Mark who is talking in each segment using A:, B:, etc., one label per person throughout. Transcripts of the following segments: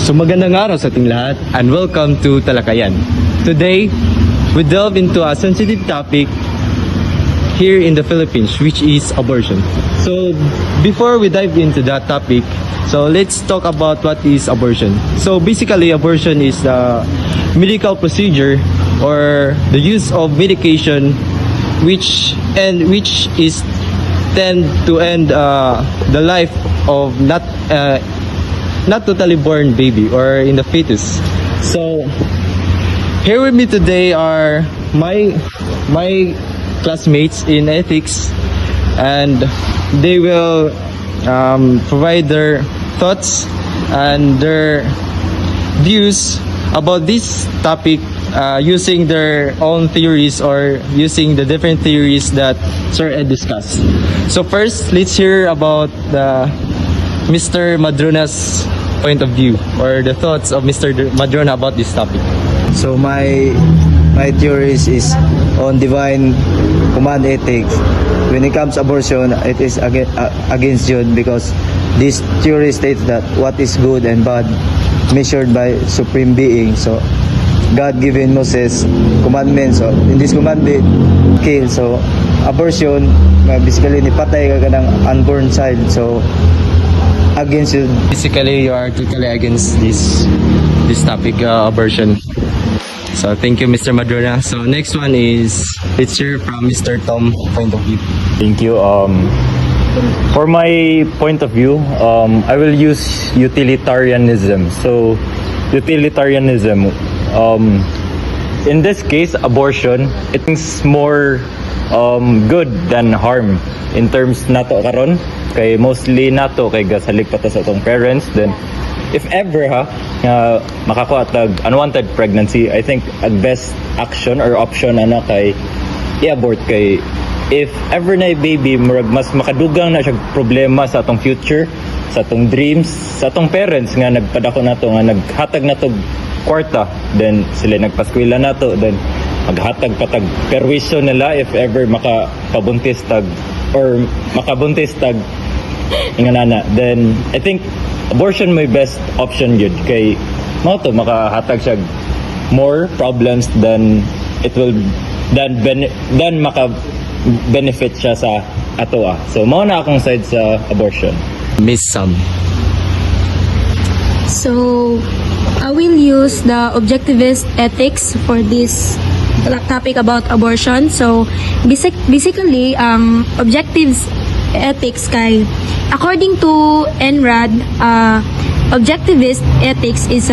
A: So magandang araw sa ating lahat and welcome to Talakayan. Today, we delve into a sensitive topic here in the Philippines, which is abortion. So before we dive into that topic, so let's talk about what is abortion. So basically, abortion is the medical procedure or the use of medication which is tend to end the life of not totally born baby or in the fetus. So here with me today are my classmates in ethics, and they will provide their thoughts and their views about this topic using their own theories or using the different theories that Sir Ed discussed. So first, let's hear about Mr. Madrona's point of view or the thoughts of Mr. Madrona about this topic.
B: So my theories is on divine command ethics. When it comes abortion, it is against Jude, because this theory states that what is good and bad measured by supreme being. So God given Moses commandments. So in this commandment, kill. So abortion, basically nipatay ka ng unborn child. So against you.
A: Basically, you are totally against this topic, abortion. So thank you, Mr. Madrona. So next one is, let's hear from Mr. Tom point of view.
C: Thank you. For my point of view, I will use utilitarianism. So, utilitarianism, in this case, abortion, it is more good than harm in terms nato karon, kay mostly nato kay gasalig pa ta sa atong parents. Then if ever makakuha tag unwanted pregnancy, I think ang best action or option kay i-abort. Kay if ever na baby, murag mas makadugang na siya problema sa atong future, sa atong dreams, sa atong parents nga nagpadako nato, nga naghatag nato kwarta, then sila nagpaskwela nato, then maghatag patag perwisyo nila if ever makabuntis tag or makabuntis tag inganana. Then I think abortion may best option yun, kay mo to makahatag siya more problems than it will than maka benefit siya sa atoa. So mao na akong side sa abortion.
A: Miss Sam.
D: So, I will use the objectivist ethics for this topic about abortion. So, basically, objectivist ethics kay, according to NRAD, objectivist ethics is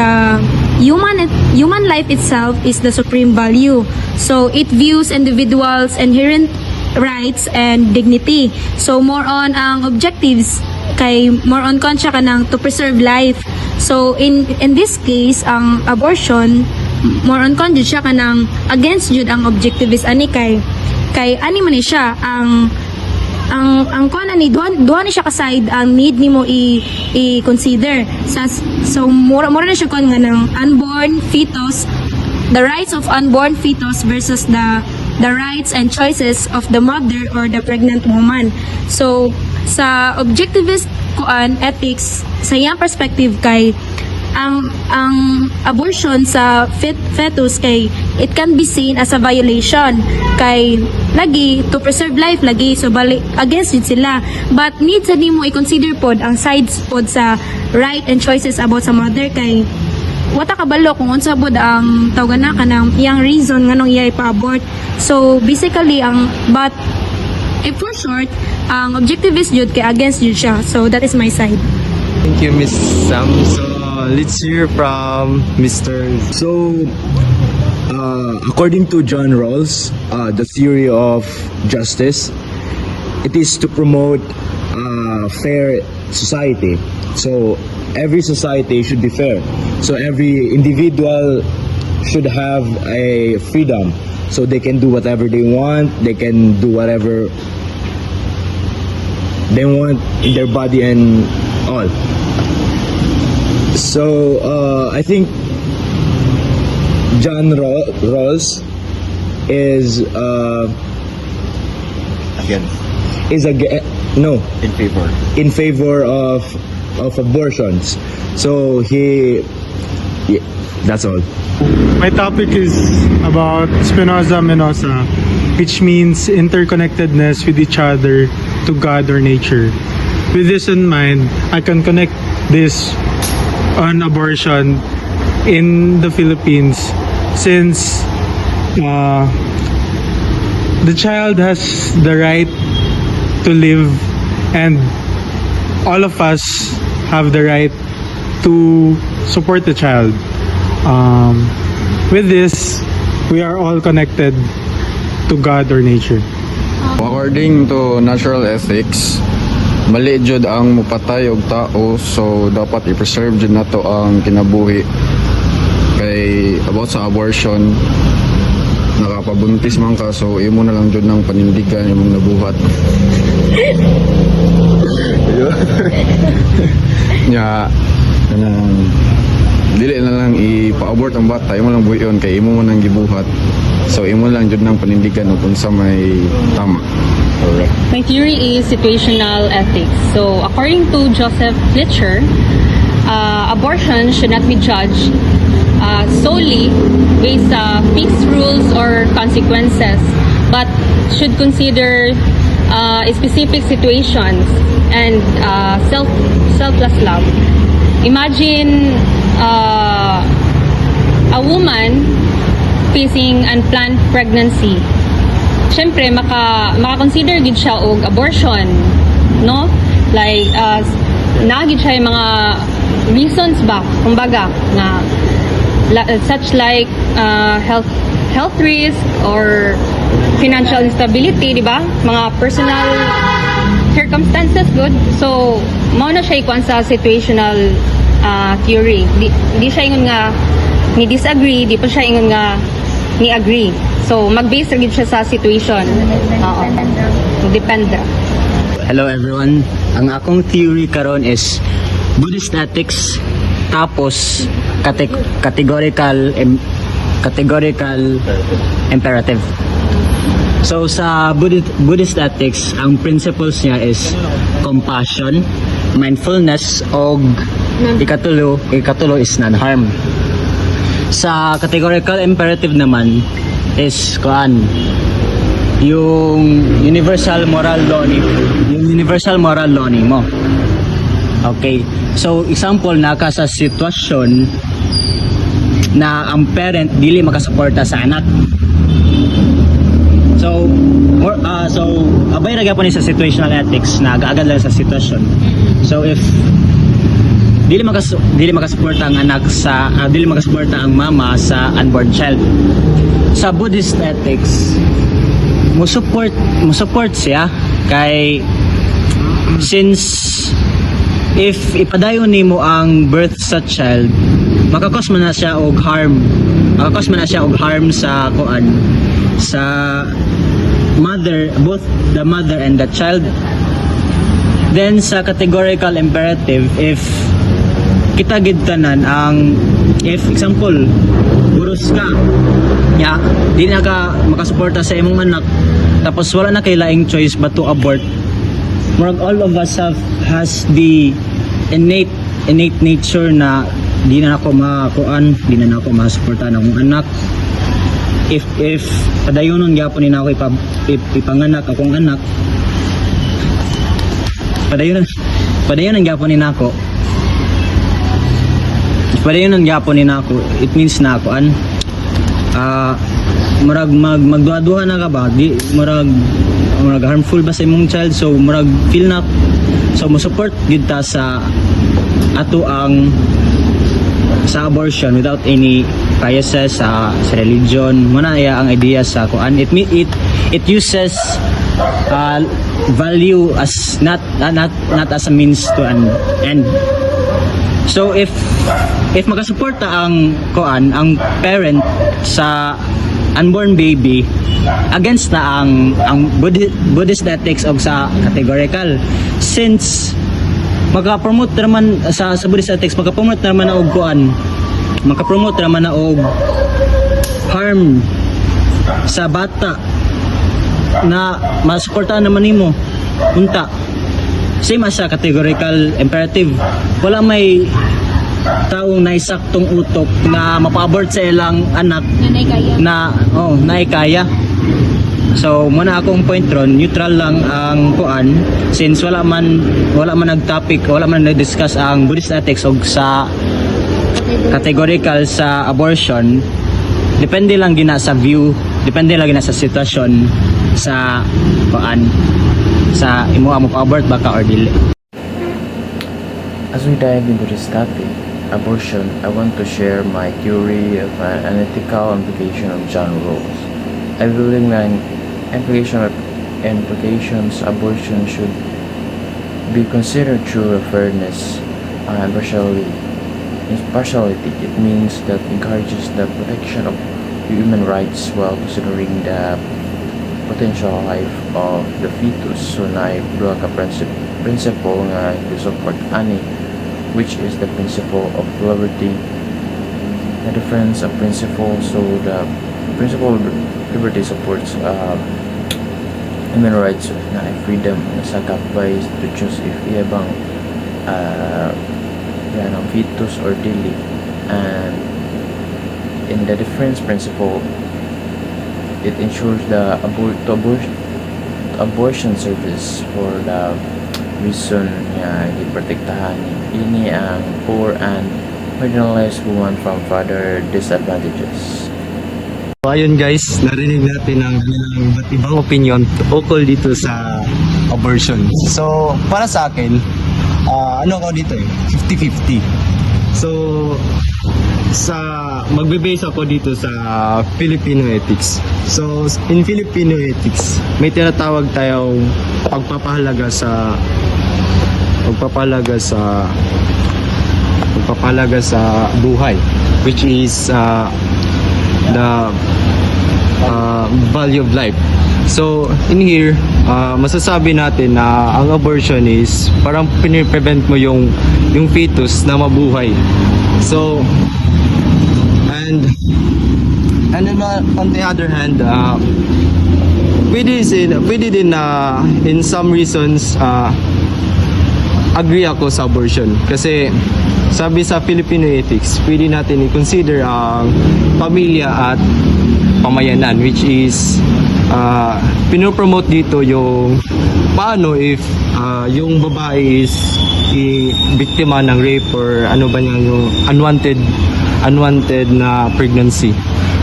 D: human life itself is the supreme value. So, it views individuals' inherent rights and dignity. So, more on ang objectives kay more on conscious ka nang to preserve life. So in this case, ang abortion more on conscious siya ka nang against jud ang objectivist ani kay ani man ni siya ang kuan ni duha ni siya ka side ang need nimo i-consider so mura na siya kuan nga nang unborn fetus, the rights of unborn fetus versus the rights and choices of the mother or the pregnant woman. So sa objectivist ethics, sa iyang perspective kay ang abortion sa fetus kay it can be seen as a violation kay lagi to preserve life lagi, so bali against yun sila, but need sa nimo i-consider pod ang sides pod sa right and choices about sa mother kay wata kabalo kung unsa bod ang tawagan na kanang iyang reason nganong iya ipa-abort. So basically but if for short, ang objectivist jud kay against jud siya. So that is my side.
A: Thank you, Miss Sam. So let's hear from Mr.
E: So, according to John Rawls, the theory of justice, it is to promote a fair society. So, every society should be fair. So, every individual should have a freedom. So, they can do whatever they want. They can do whatever they want in their body and all. So I think John Rawls is in favor of abortions. So he Yeah, that's all.
F: My topic is about Spinoza-Menosa, which means interconnectedness with each other to God or nature. With this in mind, I can connect this on abortion in the Philippines since the child has the right to live and all of us have the right to support the child. With this, we are all connected to God or nature.
G: According to natural ethics, mali jud ang mupatay og tao, so dapat i-preserve jud nato ang kinabuhi. Kay about sa abortion, nakapabuntis man ka, so imo na lang jud ng panindigan imong nabuhat. Nya kanang dili na lang ipa-abort ang bata, imo lang buhion kay imo man ang gibuhat. So imo lang jud ng panindigan kung sa may tama. Correct.
H: My theory is situational ethics. So, according to Joseph Fletcher, abortion should not be judged solely based on fixed rules or consequences, but should consider specific situations and selfless love. Imagine a woman facing unplanned pregnancy. Siyempre, maka-consider gid siya og abortion, no? Like, nagid siya yung mga reasons ba, kumbaga, na such like health risk or financial instability, di ba? Mga personal circumstances, good. So, mao na siya ikuan sa situational theory. Di siya ingon nga ni disagree, di pa siya ingon nga ni agree. So, mag-base rin siya sa situation. Oo. Depende.
I: Hello everyone. Ang akong theory karon is Buddhist ethics tapos categorical imperative. So sa Buddhist ethics, ang principles niya is compassion, mindfulness, og ikatulo is non-harm. Sa categorical imperative naman is yung universal moral law ni mo. Okay. So example, naka sa sitwasyon na ang parent dili makasuporta sa anak. So abay ra gyapon ni sa situational ethics na agaagad lang sa sitwasyon. So if dili makasuporta ang anak sa dili makasuporta ang mama sa unborn child. Sa Buddhist ethics, mo support siya kay since if ipadayon nimo ang birth sa child, makakos man na siya og harm sa sa mother, both the mother and the child. Then sa categorical imperative, if kita gid tanan ang if example buros ka di na ka makasuporta sa imong anak tapos wala na kay laing choice but to abort, murag all of us has the innate nature na di na ako masuporta ng akong anak. If padayonon gyapon ni ako ipanganak akong anak, padayonon gyapon ni nako. Padayonon gyapon ni nako, it means na ako murag magduha-duha na ka ba, di murag harmful ba sa imong child, so murag feel na so mo support gid ta sa ato ang sa abortion without any biases sa religion. Muna iya ang idea sa kuan, it uses value as not as a means to an end. So if magasuporta ang parent sa unborn baby against na ang Buddhist ethics og sa categorical, since maka-promote naman sa Buddhist ethics, maka-promote naman na og maka-promote naman na og harm sa bata na masuportahan naman nimo unta same as sa categorical imperative, wala may taong naisaktong utok na mapa-abort sa ilang anak
D: Nanay kaya.
I: naikaya. So muna akong point ron, neutral lang ang kuan since wala man nag-topic, wala man nag-discuss ang Buddhist ethics og sa categorical sa abortion. Depende lang gina sa view, depende lang gina sa sitwasyon sa kuan sa imo mo pa-abort baka or dili.
J: As we dive into this topic, abortion, I want to share my theory of an ethical implication of John Rawls. I believe that implications abortion should be considered through a fairness and impartiality. It means that encourages the protection of human rights while considering the potential life of the fetus. So na ibro ka principle nga support ani, which is the principle of liberty. The difference of principle, so the principle of liberty supports human rights na freedom na sa kapay to choose if iyabang yan ang fetus or dili. And in the difference principle, it ensures the abortion service for the reason nga giprotektahan ini ang poor and marginalized woman from further disadvantages.
A: So ayun guys, narinig natin ang iba't ibang opinion ukol dito sa abortion. So para sa akin, ano ako dito 50-50. So magbe-base ako dito sa Filipino ethics. So in Filipino ethics, may tinatawag tayong pagpapahalaga sa buhay, which is the value of life. So in here, masasabi natin na ang abortion is parang piniprevent mo yung fetus na mabuhay. So and then on the other hand, pwede din in some reasons agree ako sa abortion kasi sabi sa Filipino ethics, pwede natin i-consider ang pamilya at pamayanan, which is pinopromote dito yung paano if yung babae is biktima ng rape or ano ba niya yung unwanted na pregnancy.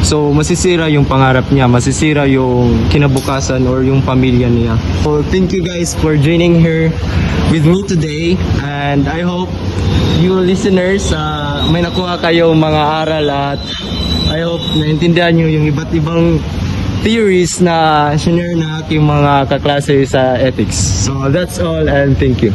A: So masisira yung pangarap niya, masisira yung kinabukasan or yung pamilya niya. So thank you guys for joining here with me today, and I hope you listeners may nakuha kayo mga aral at I hope naintindihan nyo yung iba't ibang theories na share na aking mga kaklase sa ethics. So that's all, and thank you.